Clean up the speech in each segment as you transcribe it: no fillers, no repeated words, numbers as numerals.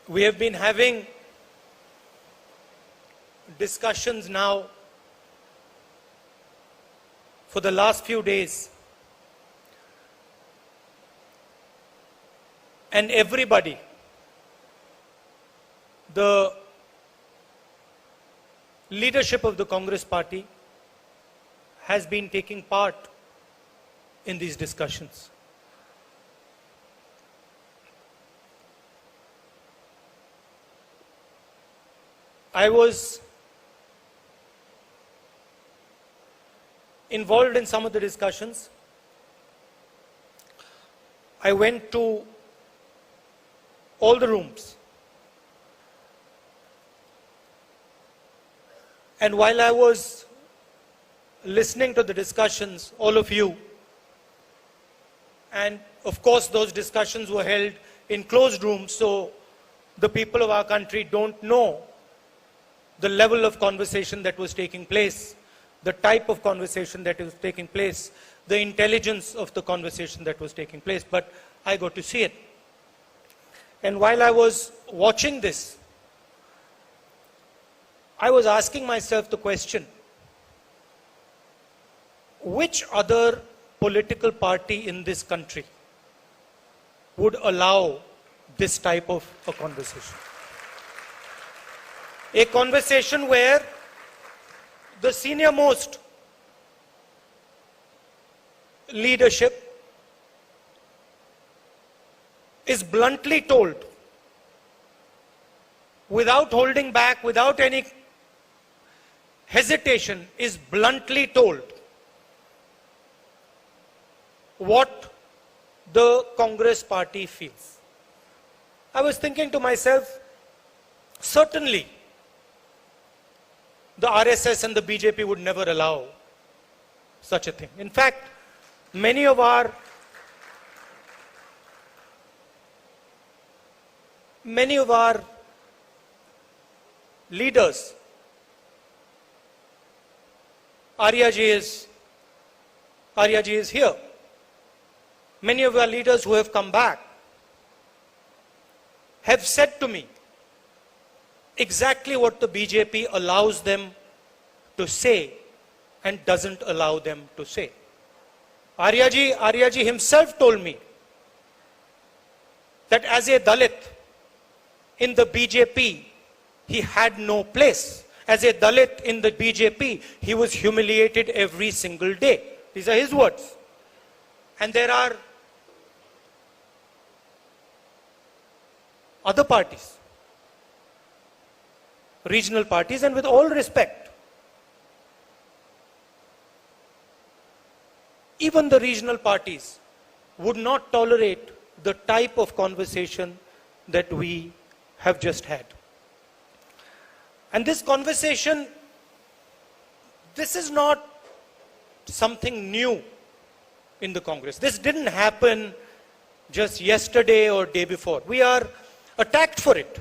We have been having discussions now for the last few days, and everybody, the leadership of the Congress party has been taking part in these discussions. I was involved in some of the discussions. I went to all the rooms. And while I was listening to the discussions, all of you, and of course those discussions were held in closed rooms, so the people of our country don't know the level of conversation that was taking place, the type of conversation that was taking place, the intelligence of the conversation that was taking place, but I got to see it. And while I was watching this, I was asking myself the question, which other political party in this country would allow this type of a conversation? A conversation where the senior most leadership is bluntly told, without holding back, without any hesitation, is bluntly told what the Congress party feels. I was thinking to myself, certainly the RSS and the BJP would never allow such a thing. In fact, many of our leaders, Arya ji is here. Many of our leaders who have come back have said to me exactly what the BJP allows them to say and doesn't allow them to say. Arya ji himself told me that as a Dalit in the BJP, he had no place. As a Dalit in the BJP, he was humiliated every single day. These are his words. And there are other parties, regional parties, and with all respect, even the regional parties would not tolerate the type of conversation that we have just had. And this conversation, this is not something new in the Congress. This didn't happen just yesterday or day before. We are attacked for it.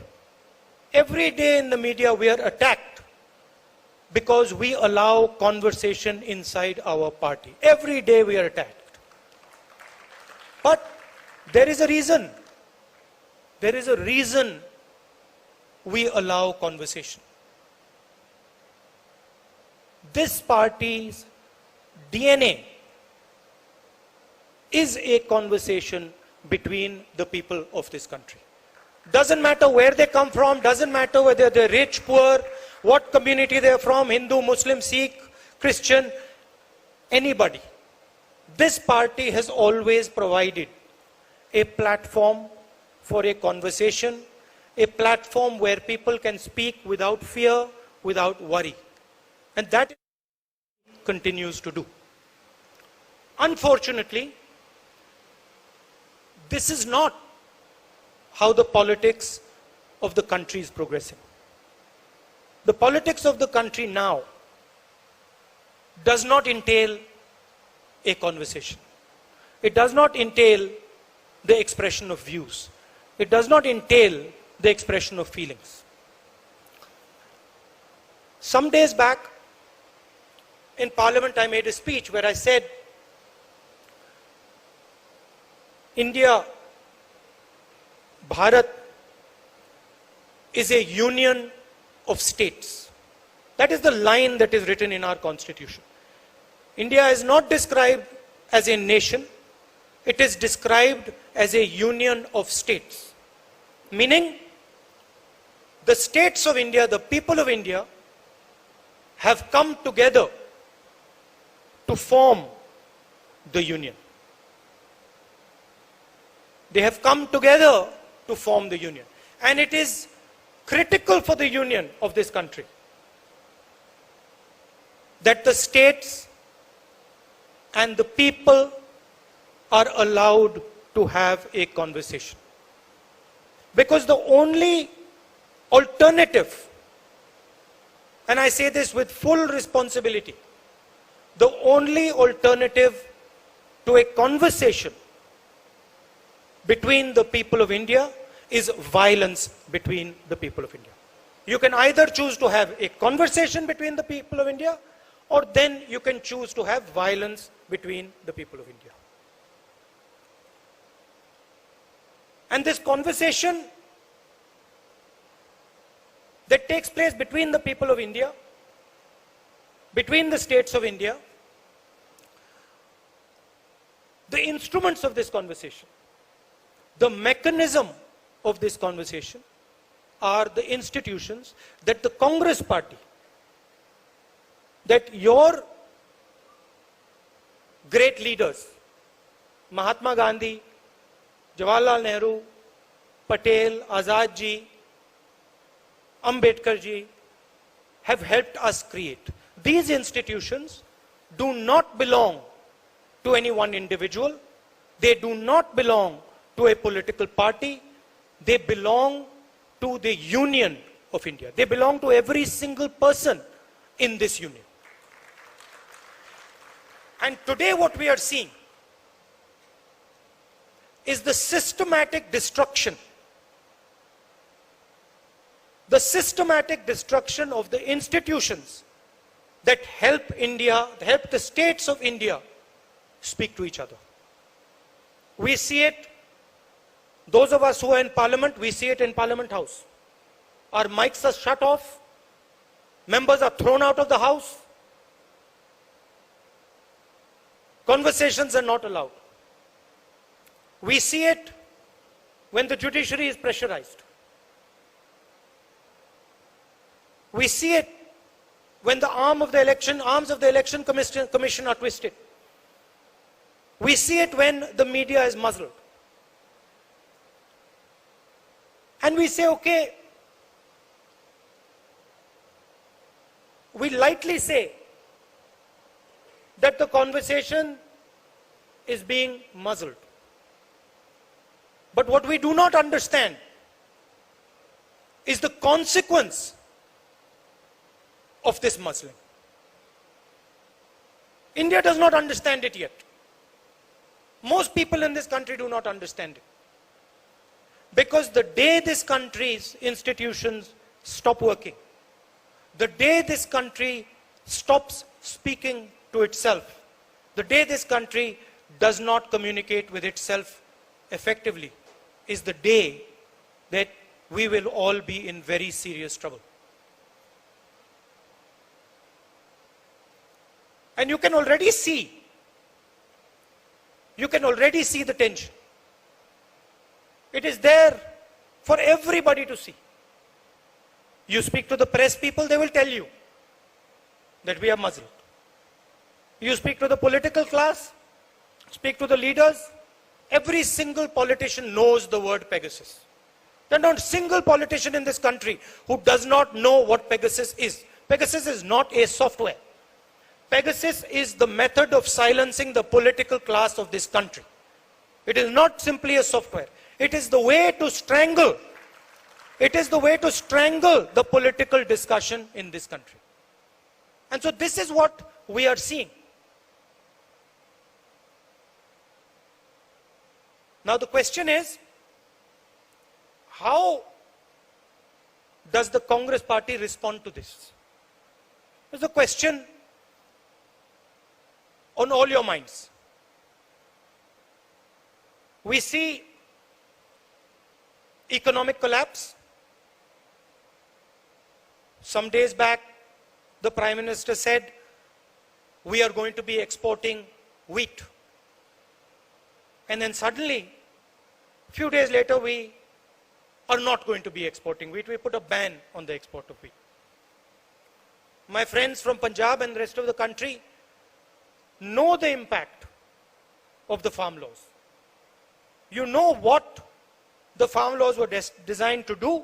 Every day in the media we are attacked because we allow conversation inside our party. Every day we are attacked. But there is a reason. There is a reason we allow conversation. This party's DNA is a conversation between the people of this country. Doesn't matter where they come from, doesn't matter whether they're rich, poor, what community they're from, Hindu, Muslim, Sikh, Christian, anybody. This party has always provided a platform for a conversation, a platform where people can speak without fear, without worry. And that continues to do. Unfortunately, this is not how the politics of the country is progressing. The politics of the country now does not entail a conversation. It does not entail the expression of views. It does not entail the expression of feelings. Some days back, in Parliament, I made a speech where I said, India, Bharat, is a union of states. That is the line that is written in our constitution. India is not described as a nation. It is described as a union of states. Meaning, the states of India, the people of India, have come together to form the union. They have come together to form the union. And it is critical for the union of this country that the states and the people are allowed to have a conversation. Because the only alternative, and I say this with full responsibility, the only alternative to a conversation between the people of India is violence between the people of India. You can either choose to have a conversation between the people of India, or then you can choose to have violence between the people of India. And this conversation that takes place between the people of India, between the states of India, the instruments of this conversation, the mechanism of this conversation are the institutions that the Congress party, that your great leaders, Mahatma Gandhi, Jawaharlal Nehru, Patel, Azad ji, Ambedkar ji, have helped us create. These institutions do not belong to any one individual. They do not belong to a political party. They belong to the union of India. They belong to every single person in this union. And today what we are seeing is the systematic destruction. The systematic destruction of the institutions that help India, help the states of India speak to each other. We see it, those of us who are in Parliament, we see it in Parliament House. Our mics are shut off, members are thrown out of the House, conversations are not allowed. We see it when the judiciary is pressurized. We see it when the arms of the election commission are twisted. We see it when the media is muzzled. And we say, okay, we lightly say that the conversation is being muzzled. But what we do not understand is the consequence of this muzzling. India does not understand it yet. Most people in this country do not understand it. Because the day this country's institutions stop working, the day this country stops speaking to itself, the day this country does not communicate with itself effectively, is the day that we will all be in very serious trouble. And you can already see the tension. It is there for everybody to see. You speak to the press people, they will tell you that we are muzzled. You speak to the political class, speak to the leaders, every single politician knows the word Pegasus. There is not a single politician in this country who does not know what Pegasus is. Pegasus is not a software. Pegasus is the method of silencing the political class of this country. It is not simply a software. It is the way to strangle. It is the way to strangle the political discussion in this country. And so this is what we are seeing. Now the question is, how does the Congress party respond to this? It's a question on all your minds. We see economic collapse. Some days back, the Prime Minister said, we are going to be exporting wheat. And then suddenly, a few days later, we are not going to be exporting wheat. We put a ban on the export of wheat. My friends from Punjab and the rest of the country know the impact of the farm laws. You know what the farm laws were designed to do,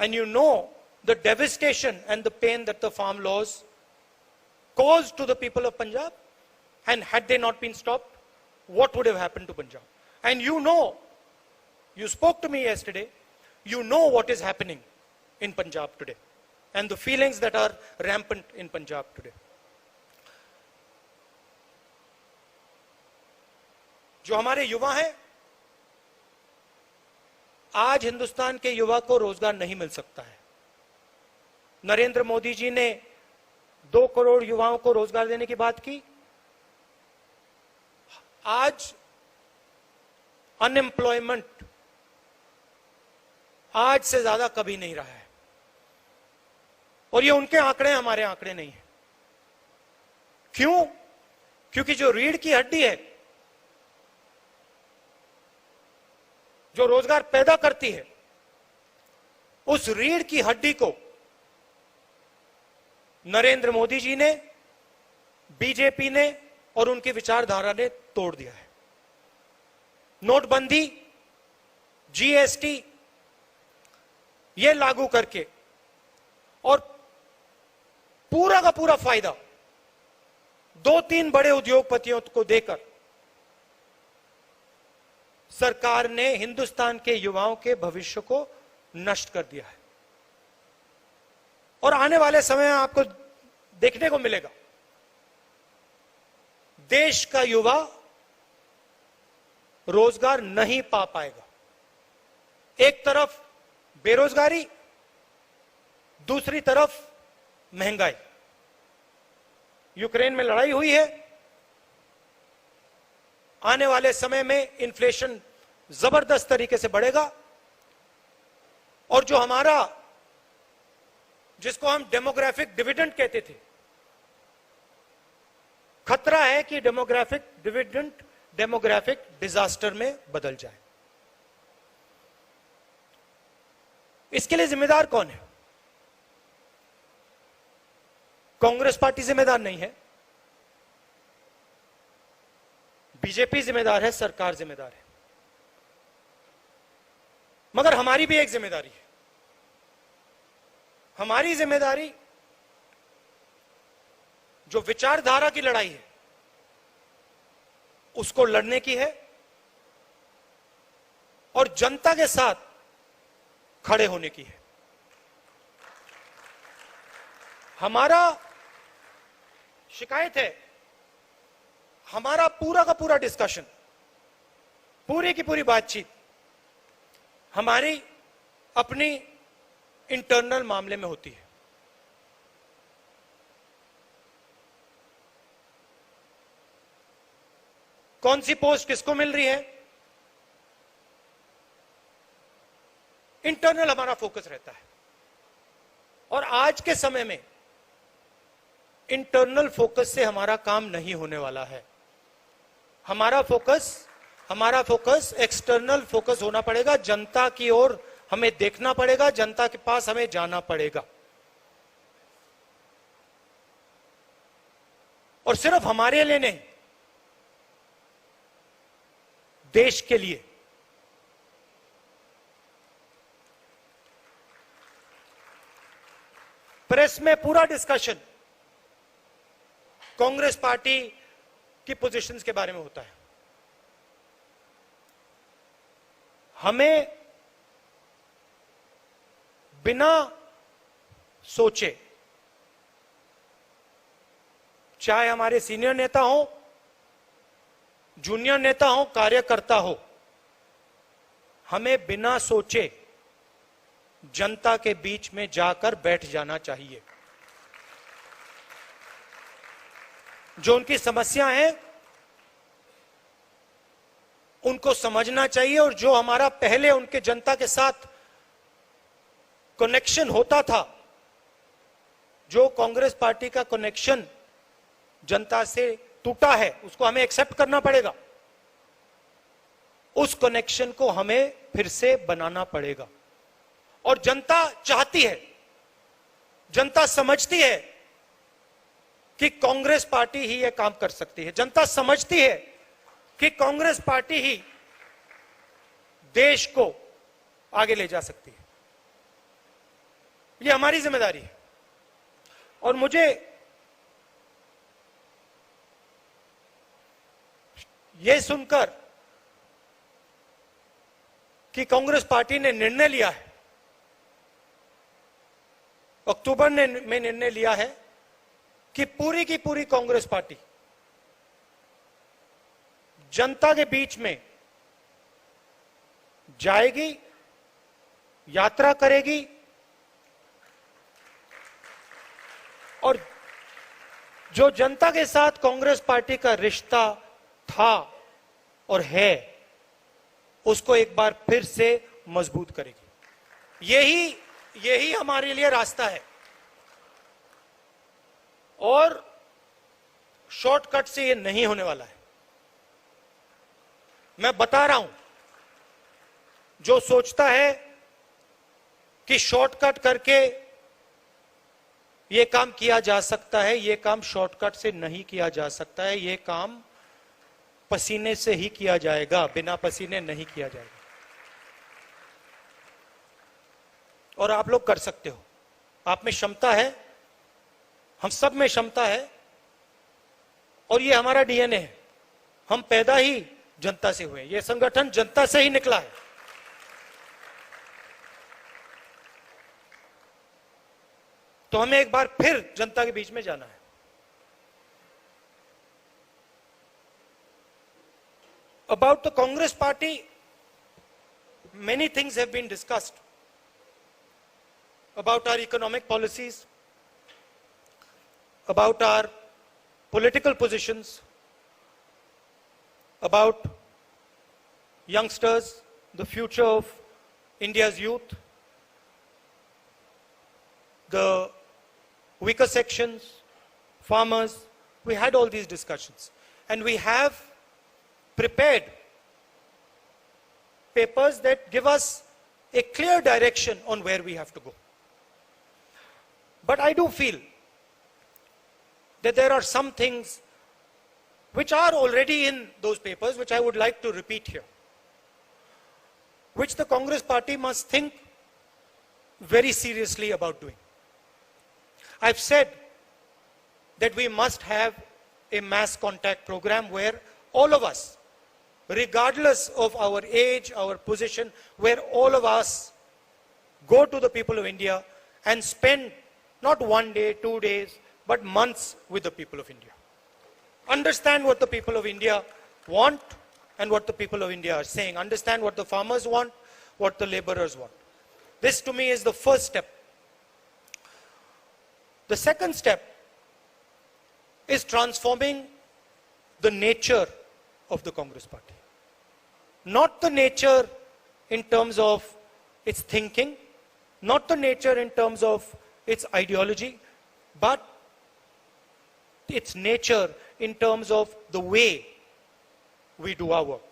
and you know the devastation and the pain that the farm laws caused to the people of Punjab. And had they not been stopped, what would have happened to Punjab? And you know, you spoke to me yesterday, you know what is happening in Punjab today and the feelings that are rampant in Punjab today. जो हमारे युवा हैं, आज हिंदुस्तान के युवा को रोजगार नहीं मिल सकता है. नरेंद्र मोदी जी ने 2 करोड़ युवाओं को रोजगार देने की बात की. आज अनएम्प्लॉयमेंट आज से ज्यादा कभी नहीं रहा है. और ये उनके आंकड़े, हमारे आंकड़े नहीं है. क्यों? क्योंकि जो रीढ़ की हड्डी है, जो रोजगार पैदा करती है, उस रीढ़ की हड्डी को नरेंद्र मोदी जी ने, बीजेपी ने और उनकी विचारधारा ने तोड़ दिया है. नोटबंदी, जीएसटी ये लागू करके और पूरा का पूरा फायदा 2-3 बड़े उद्योगपतियों को देकर सरकार ने हिंदुस्तान के युवाओं के भविष्य को नष्ट कर दिया है. और आने वाले समय में आपको देखने को मिलेगा, देश का युवा रोजगार नहीं पा पाएगा. एक तरफ बेरोजगारी, दूसरी तरफ महंगाई. यूक्रेन में लड़ाई हुई है. आने वाले समय में इन्फ्लेशन जबरदस्त तरीके से बढ़ेगा. और जो हमारा, जिसको हम डेमोग्राफिक डिविडेंड कहते थे, खतरा है कि डेमोग्राफिक डिविडेंड डेमोग्राफिक डिजास्टर में बदल जाए. इसके लिए जिम्मेदार कौन है? कांग्रेस पार्टी जिम्मेदार नहीं है, बीजेपी जिम्मेदार है, सरकार जिम्मेदार है. मगर हमारी भी एक जिम्मेदारी है. हमारी जिम्मेदारी जो विचारधारा की लड़ाई है, उसको लड़ने की है और जनता के साथ खड़े होने की है. हमारा शिकायत है, हमारा पूरा का पूरा डिस्कशन, पूरी की पूरी बातचीत हमारी अपनी इंटरनल मामले में होती है. कौन सी पोस्ट किसको मिल रही है, इंटरनल हमारा फोकस रहता है. और आज के समय में इंटरनल फोकस से हमारा काम नहीं होने वाला है. हमारा फोकस एक्सटर्नल फोकस होना पड़ेगा. जनता की ओर हमें देखना पड़ेगा, जनता के पास हमें जाना पड़ेगा. और सिर्फ हमारे लिए नहीं, देश के लिए. प्रेस में पूरा डिस्कशन कांग्रेस पार्टी की पोजीशंस के बारे में होता है. हमें बिना सोचे, चाहे हमारे सीनियर नेता हो, जूनियर नेता हो, कार्यकर्ता हो, हमें बिना सोचे जनता के बीच में जाकर बैठ जाना चाहिए. जो उनकी समस्या है उनको समझना चाहिए. और जो हमारा पहले उनके जनता के साथ कनेक्शन होता था, जो कांग्रेस पार्टी का कनेक्शन जनता से टूटा है उसको हमें एक्सेप्ट करना पड़ेगा, उस कनेक्शन को हमें फिर से बनाना पड़ेगा। और जनता चाहती है, जनता समझती है कि कांग्रेस पार्टी ही यह काम कर सकती है। जनता समझती है कि कांग्रेस पार्टी ही देश को आगे ले जा सकती है। ये हमारी जिम्मेदारी है। और मुझे यह सुनकर कि कांग्रेस पार्टी ने निर्णय लिया है, अक्टूबर में निर्णय लिया है कि पूरी की पूरी कांग्रेस पार्टी जनता के बीच में जाएगी, यात्रा करेगी और जो जनता के साथ कांग्रेस पार्टी का रिश्ता था और है उसको एक बार फिर से मजबूत करेगी। यही हमारे लिए रास्ता है। और शॉर्टकट से ये नहीं होने वाला है। मैं बता रहा हूं, जो सोचता है कि शॉर्टकट करके ये काम किया जा सकता है, ये काम शॉर्टकट से नहीं किया जा सकता है। ये काम पसीने से ही किया जाएगा, बिना पसीने नहीं किया जाएगा। और आप लोग कर सकते हो, आप में क्षमता है, हम सब में क्षमता है और ये हमारा डीएनए है। हम पैदा ही जनता से हुए, ये संगठन जनता से ही निकला है। तो हमें एक बार फिर जनता के बीच में जाना है। About the Congress party, many things have been discussed about our economic policies, about our political positions, about youngsters, the future of India's youth, the weaker sections, farmers. We had all these discussions and we have prepared papers that give us a clear direction on where we have to go. But I do feel that there are some things which are already in those papers, which I would like to repeat here, which the Congress party must think very seriously about doing. I've said that we must have a mass contact program where all of us, regardless of our age, our position, where all of us go to the people of India and spend not 1 day, 2 days, but months with the people of India. Understand what the people of India want and what the people of India are saying. Understand what the farmers want, what the laborers want. This to me is the first step. The second step is transforming the nature of the Congress party. Not the nature in terms of its thinking, not the nature in terms of its ideology, but its nature in terms of the way we do our work.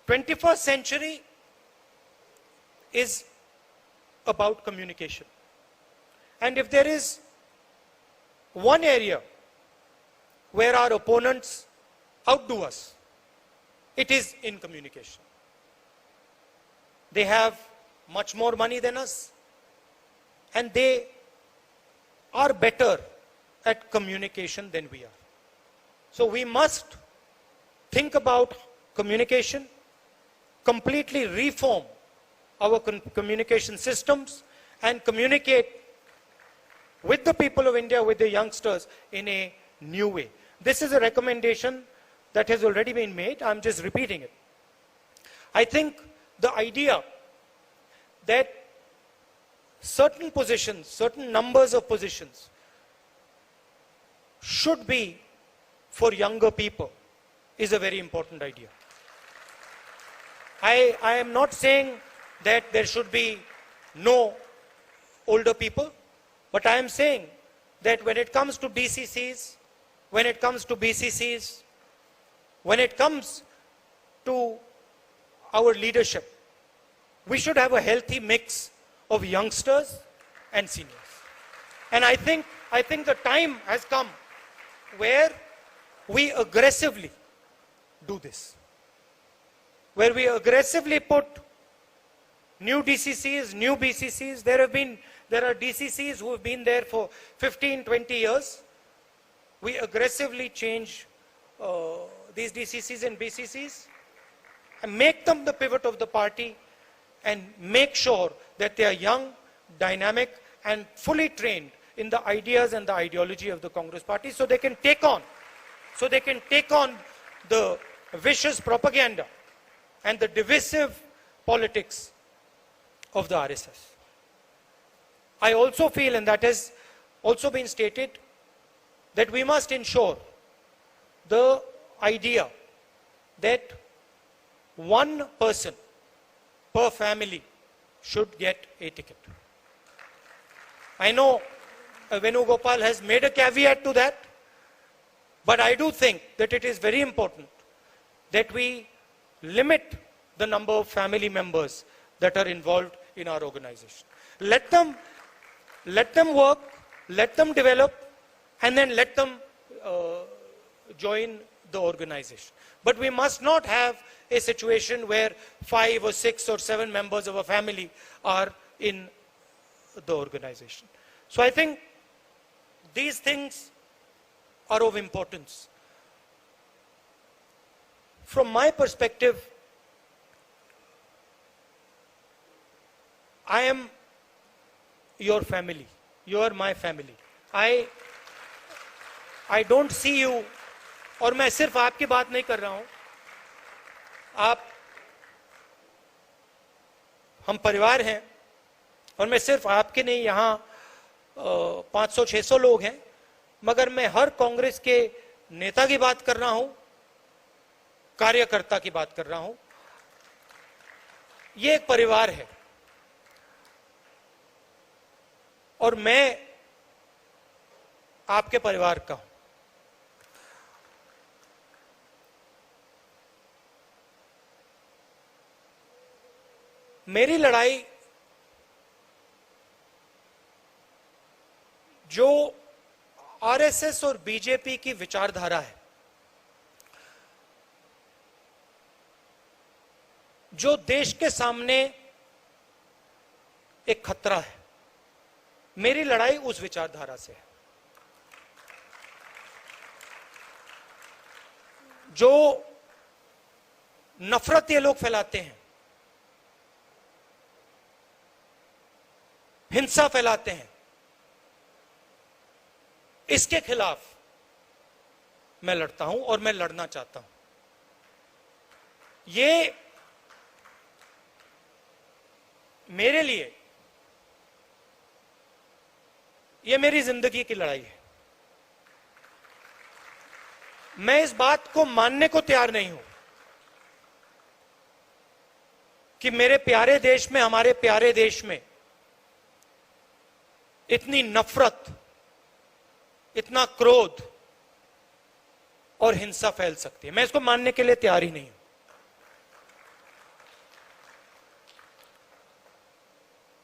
21st century is about communication. And if there is one area where our opponents outdo us, it is in communication. They have much more money than us, and they are better at communication than we are. So we must think about communication, completely reform our communication systems, and communicate with the people of India, with the youngsters, in a new way. This is a recommendation that has already been made. I'm just repeating it. I think the idea that certain positions, certain numbers of positions should be for younger people is a very important idea. I am not saying that there should be no older people, but I am saying that when it comes to DCCs, when it comes to BCCs, when it comes to our leadership, we should have a healthy mix of youngsters and seniors. And I think the time has come where we aggressively do this, where we aggressively put new DCCs, new BCCs. There are DCCs who have been there for 15, 20 years. We aggressively change these DCCs and BCCs and make them the pivot of the party and make sure that they are young, dynamic and fully trained in the ideas and the ideology of the Congress party, so they can take on the vicious propaganda and the divisive politics of the RSS. I also feel, and that has also been stated, that we must ensure the idea that one person per family should get a ticket. I know Venugopal has made a caveat to that, but I do think that it is very important that we limit the number of family members that are involved in our organization. Let them work, let them develop, and then let them join the organization. But we must not have a situation where 5 or 6 or 7 members of a family are in the organization. So I think these things are of importance. From my perspective, I am your family. You are my family. I don't see you, और मैं सिर्फ आपकी बात नहीं कर रहा हूं, हम परिवार हैं, और मैं सिर्फ आपके नहीं, यहां 500-600 लोग हैं, मगर मैं हर कांग्रेस के नेता की बात कर रहा हूं, कार्यकर्ता की बात कर रहा हूं. ये एक परिवार है और मैं आपके परिवार का हूं. मेरी लड़ाई जो आरएसएस और बीजेपी की विचारधारा है, जो देश के सामने एक खतरा है, मेरी लड़ाई उस विचारधारा से है. जो नफरत ये लोग फैलाते हैं, हिंसा फैलाते हैं, इसके खिलाफ मैं लड़ता हूं और मैं लड़ना चाहता हूं. ये मेरे लिए, ये मेरी जिंदगी की लड़ाई है. मैं इस बात को मानने को तैयार नहीं हूं कि मेरे प्यारे देश में, हमारे प्यारे देश में इतनी नफरत, इतना क्रोध और हिंसा फैल सकती है. मैं इसको मानने के लिए तैयार ही नहीं हूं.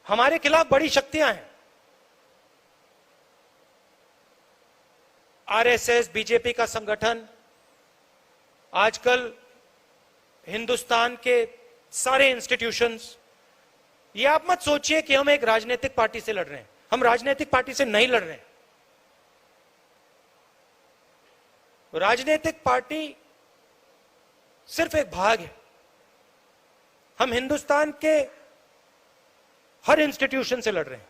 हमारे खिलाफ बड़ी शक्तियां हैं. आरएसएस, बीजेपी का संगठन, आजकल हिंदुस्तान के सारे इंस्टीट्यूशंस. ये आप मत सोचिए कि हम एक राजनीतिक पार्टी से लड़ रहे हैं. हम राजनीतिक पार्टी से नहीं लड़ रहे हैं. राजनीतिक पार्टी सिर्फ एक भाग है. हम हिंदुस्तान के हर इंस्टीट्यूशन से लड़ रहे हैं.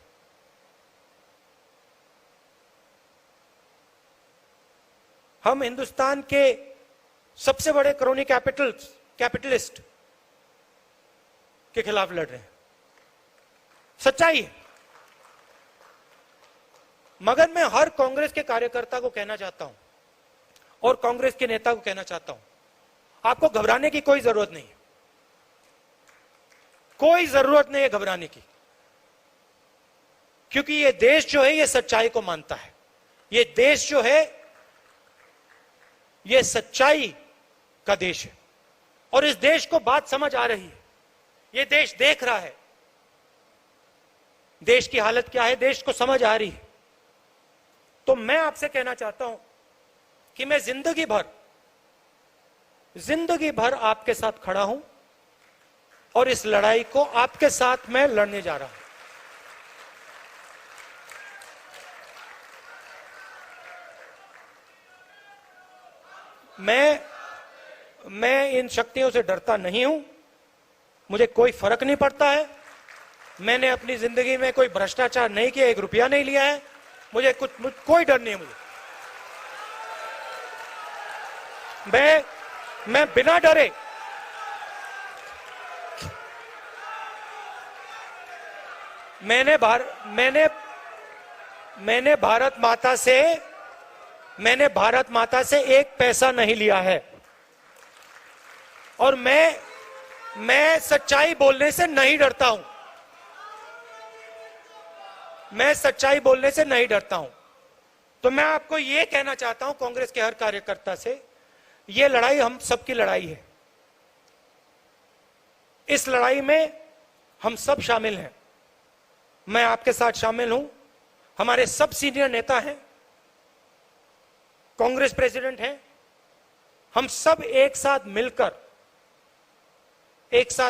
हम हिंदुस्तान के सबसे बड़े क्रोनी कैपिटलिस्ट के खिलाफ लड़ रहे हैं. सच्चाई है. मगर मैं हर कांग्रेस के कार्यकर्ता को कहना चाहता हूं और कांग्रेस के नेता को कहना चाहता हूं, आपको घबराने की कोई जरूरत नहीं है. कोई जरूरत नहीं है घबराने की. क्योंकि ये देश जो है ये सच्चाई को मानता है। ये देश जो है ये सच्चाई का देश है और इस देश को बात समझ आ रही है। ये देश देख रहा है देश की हालत क्या है, देश को समझ आ रही है। तो मैं आपसे कहना चाहता हूं कि मैं जिंदगी भर आपके साथ खड़ा हूं और इस लड़ाई को आपके साथ मैं लड़ने जा रहा हूं। मैं इन शक्तियों से डरता नहीं हूं, मुझे कोई फर्क नहीं पड़ता है। मैंने अपनी जिंदगी में कोई भ्रष्टाचार नहीं किया, 1 रुपया नहीं लिया है, मुझे कोई डर नहीं है। मैं बिना डरे मैंने भारत माता से 1 पैसा नहीं लिया है और मैं सच्चाई बोलने से नहीं डरता हूं। मैं सच्चाई बोलने से नहीं डरता हूं। तो मैं आपको यह कहना चाहता हूं कांग्रेस के हर कार्यकर्ता से, यह लड़ाई हम सबकी लड़ाई है। इस लड़ाई में हम सब शामिल हैं। मैं आपके साथ शामिल हूं। हमारे सब सीनियर नेता हैं, कांग्रेस प्रेसिडेंट हैं। हम सब एक साथ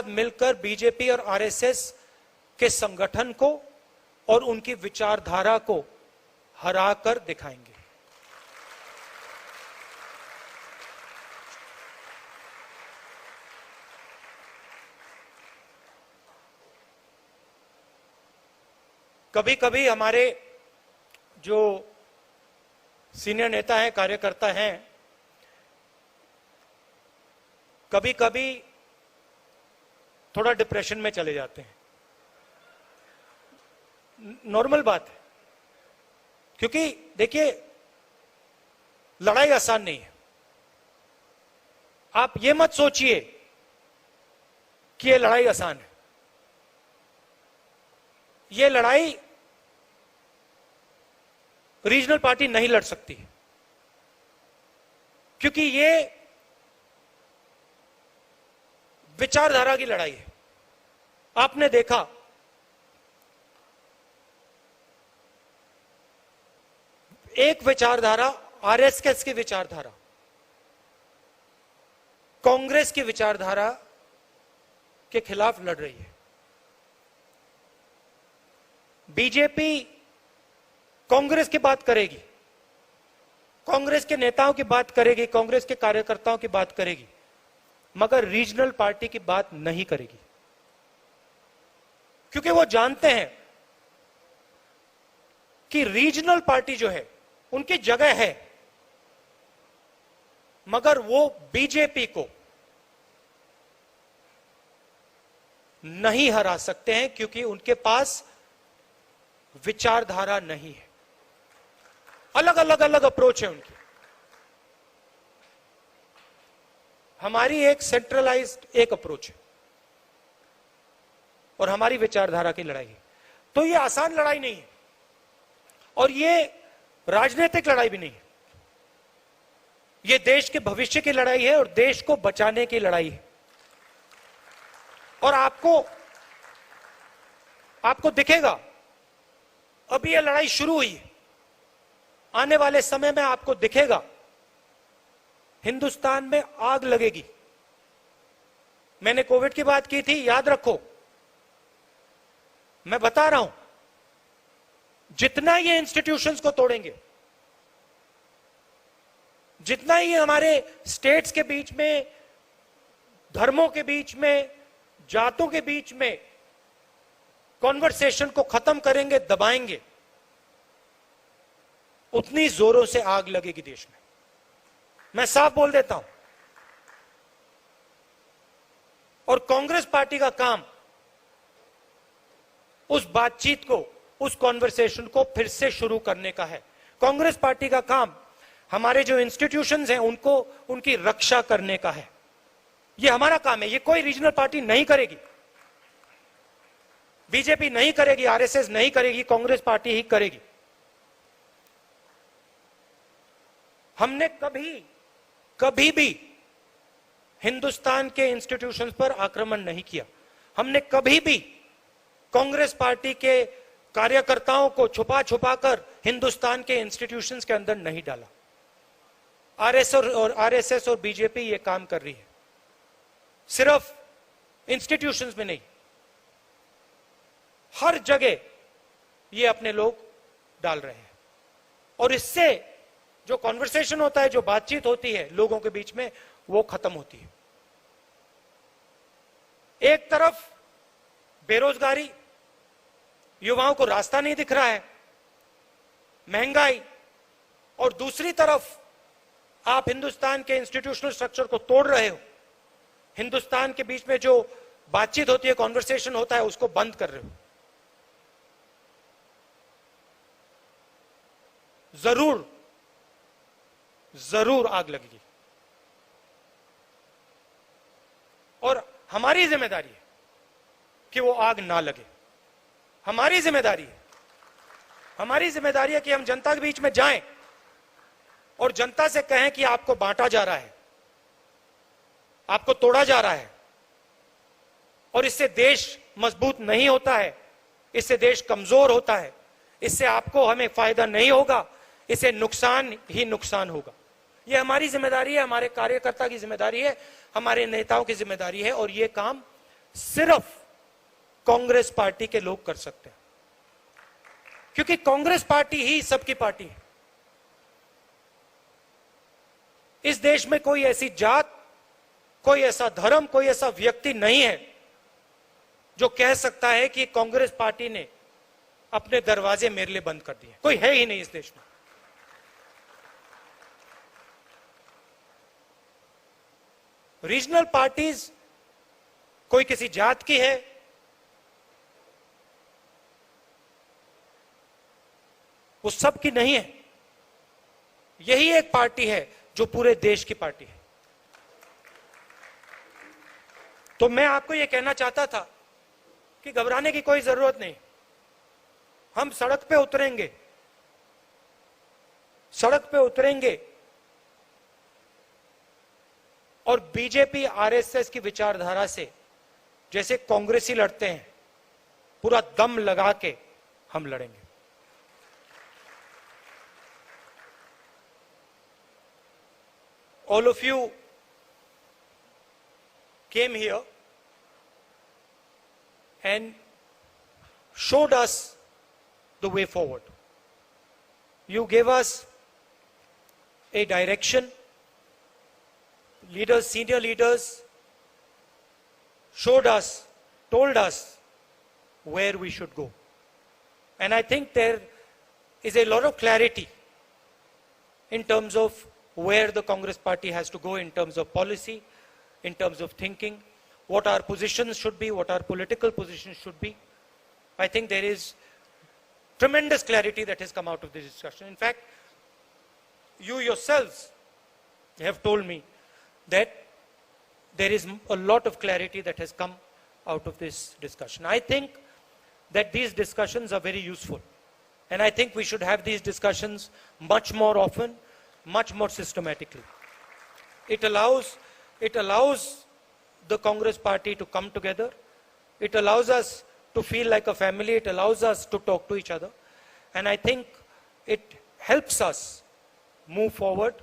मिलकर बीजेपी और आरएसएस के संगठन को और उनकी विचारधारा को हराकर दिखाएंगे। कभी कभी हमारे जो सीनियर नेता हैं, कार्यकर्ता हैं, कभी कभी थोड़ा डिप्रेशन में चले जाते हैं। नॉर्मल बात है, क्योंकि देखिए लड़ाई आसान नहीं है। आप ये मत सोचिए कि ये लड़ाई आसान है। ये लड़ाई रीजनल पार्टी नहीं लड़ सकती, क्योंकि ये विचारधारा की लड़ाई है। आपने देखा एक विचारधारा आरएसएस की विचारधारा, कांग्रेस की विचारधारा के खिलाफ लड़ रही है। बीजेपी कांग्रेस की बात करेगी, कांग्रेस के नेताओं की बात करेगी, कांग्रेस के कार्यकर्ताओं की बात करेगी, मगर रीजनल पार्टी की बात नहीं करेगी, क्योंकि वो जानते हैं कि रीजनल पार्टी जो है उनकी जगह है, मगर वो बीजेपी को नहीं हरा सकते हैं, क्योंकि उनके पास विचारधारा नहीं है। अलग अप्रोच है उनकी। हमारी एक सेंट्रलाइज्ड एक अप्रोच है और हमारी विचारधारा की लड़ाई है। तो ये आसान लड़ाई नहीं है और ये राजनीतिक लड़ाई भी नहीं है। ये देश के भविष्य की लड़ाई है और देश को बचाने की लड़ाई है। और आपको दिखेगा, अभी ये लड़ाई शुरू हुई है, आने वाले समय में आपको दिखेगा हिंदुस्तान में आग लगेगी। मैंने कोविड की बात की थी, याद रखो, मैं बता रहा हूं, जितना ये इंस्टीट्यूशंस को तोड़ेंगे, जितना ही हमारे स्टेट्स के बीच में, धर्मों के बीच में, जातों के बीच में कॉन्वर्सेशन को खत्म करेंगे, दबाएंगे, उतनी जोरों से आग लगेगी देश में। मैं साफ बोल देता हूं। और कांग्रेस पार्टी का काम उस बातचीत को, उस कॉन्वर्सेशन को फिर से शुरू करने का है। कांग्रेस पार्टी का काम हमारे जो इंस्टीट्यूशंस हैं उनको, उनकी रक्षा करने का है। यह हमारा काम है, ये कोई रीजनल पार्टी नहीं करेगी। बीजेपी नहीं करेगी, आरएसएस नहीं करेगी, कांग्रेस पार्टी ही करेगी। हमने कभी भी हिंदुस्तान के इंस्टीट्यूशंस पर आक्रमण नहीं किया। हमने कभी भी कांग्रेस पार्टी के कार्यकर्ताओं को छुपा छुपा कर हिंदुस्तान के इंस्टीट्यूशंस के अंदर नहीं डाला। आरएसएस और बीजेपी ये काम कर रही है, सिर्फ इंस्टीट्यूशंस में नहीं, हर जगह ये अपने लोग डाल रहे हैं। और इससे जो कॉन्वर्सेशन होता है, जो बातचीत होती है लोगों के बीच में, वो खत्म होती है। एक तरफ बेरोजगारी, युवाओं को रास्ता नहीं दिख रहा है, महंगाई, और दूसरी तरफ आप हिंदुस्तान के इंस्टीट्यूशनल स्ट्रक्चर को तोड़ रहे हो। हिंदुस्तान के बीच में जो बातचीत होती है, कॉन्वर्सेशन होता है, उसको बंद कर रहे हो। जरूर आग लगेगी। और हमारी जिम्मेदारी है कि वो आग ना लगे। हमारी जिम्मेदारी है कि हम जनता के बीच में जाएं और जनता से कहें कि आपको बांटा जा रहा है, आपको तोड़ा जा रहा है, और इससे देश मजबूत नहीं होता है, इससे देश कमजोर होता है, इससे आपको हमें फायदा नहीं होगा, इससे नुकसान ही नुकसान होगा। यह हमारी जिम्मेदारी है, हमारे कार्यकर्ता की जिम्मेदारी है, हमारे नेताओं की जिम्मेदारी है, और यह काम सिर्फ कांग्रेस पार्टी के लोग कर सकते हैं, क्योंकि कांग्रेस पार्टी ही सबकी पार्टी है। इस देश में कोई ऐसी जात, कोई ऐसा धर्म, कोई ऐसा व्यक्ति नहीं है जो कह सकता है कि कांग्रेस पार्टी ने अपने दरवाजे मेरे लिए बंद कर दिए। कोई है ही नहीं इस देश में। रीजनल पार्टीज, कोई किसी जात की है, वो सब की नहीं है। यही एक पार्टी है जो पूरे देश की पार्टी है। तो मैं आपको यह कहना चाहता था कि घबराने की कोई जरूरत नहीं। हम सड़क पे उतरेंगे और बीजेपी आरएसएस की विचारधारा से जैसे कांग्रेसी लड़ते हैं, पूरा दम लगा के हम लड़ेंगे। All of you came here and showed us the way forward. You gave us a direction. Leaders, senior leaders showed us, told us where we should go. And I think there is a lot of clarity in terms of where the Congress party has to go in terms of policy, in terms of thinking, what our positions should be, what our political positions should be. I think there is tremendous clarity that has come out of this discussion. In fact, you yourselves have told me that there is a lot of clarity that has come out of this discussion. I think that these discussions are very useful. And I think we should have these discussions much more often, much more systematically. It allows the Congress party to come together. It allows us to feel like a family. It allows us to talk to each other. And I think it helps us move forward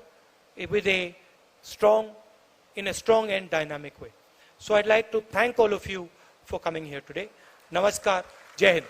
in a strong and dynamic way. So I'd like to thank all of you for coming here today. Namaskar. Jai Hind.